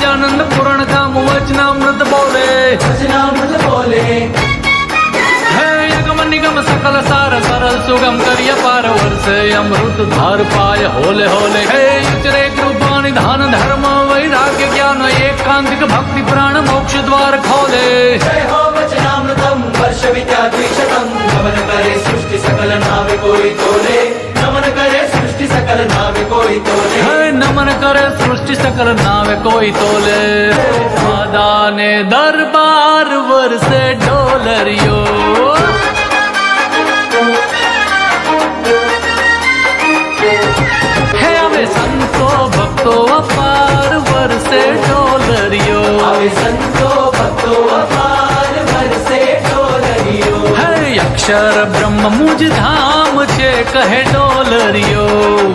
સહજાનંદ પૂરણ કામ વચનામૃત બોલે હે યગમ નિગમ સકલ સાર સરળ સુગમ કર્ય પાર વર્ષે અમૃત ધાર પાય હોલે હોલે હે ઉચરે કૃપાણી દાન ધર્મ વૈરાગ્ય જ્ઞાન એકાંતિક ભક્તિ પ્રાણ મોક્ષ દ્વાર ખોલે जय हो वचनामृतम वर्ष विद्या द्विशतम नमन करे सृष्टि सकल नावे कोई तोले नमन करे सृष्टि सकल नावे कोई तोले હે નમન કરે સૃષ્ટિ સકલ નાવે કોઈ તોલે દાદાને દરબાર વર્ષે ડોલરિયો હે અમે સંતો ભક્તો અપાર વર્ષે ડોલરિયો आवे संतो भक्तो अपार बरसे डोलरियो હે અક્ષર બ્રહ્મ મુજ ધામ છે કહે ડોલરિયો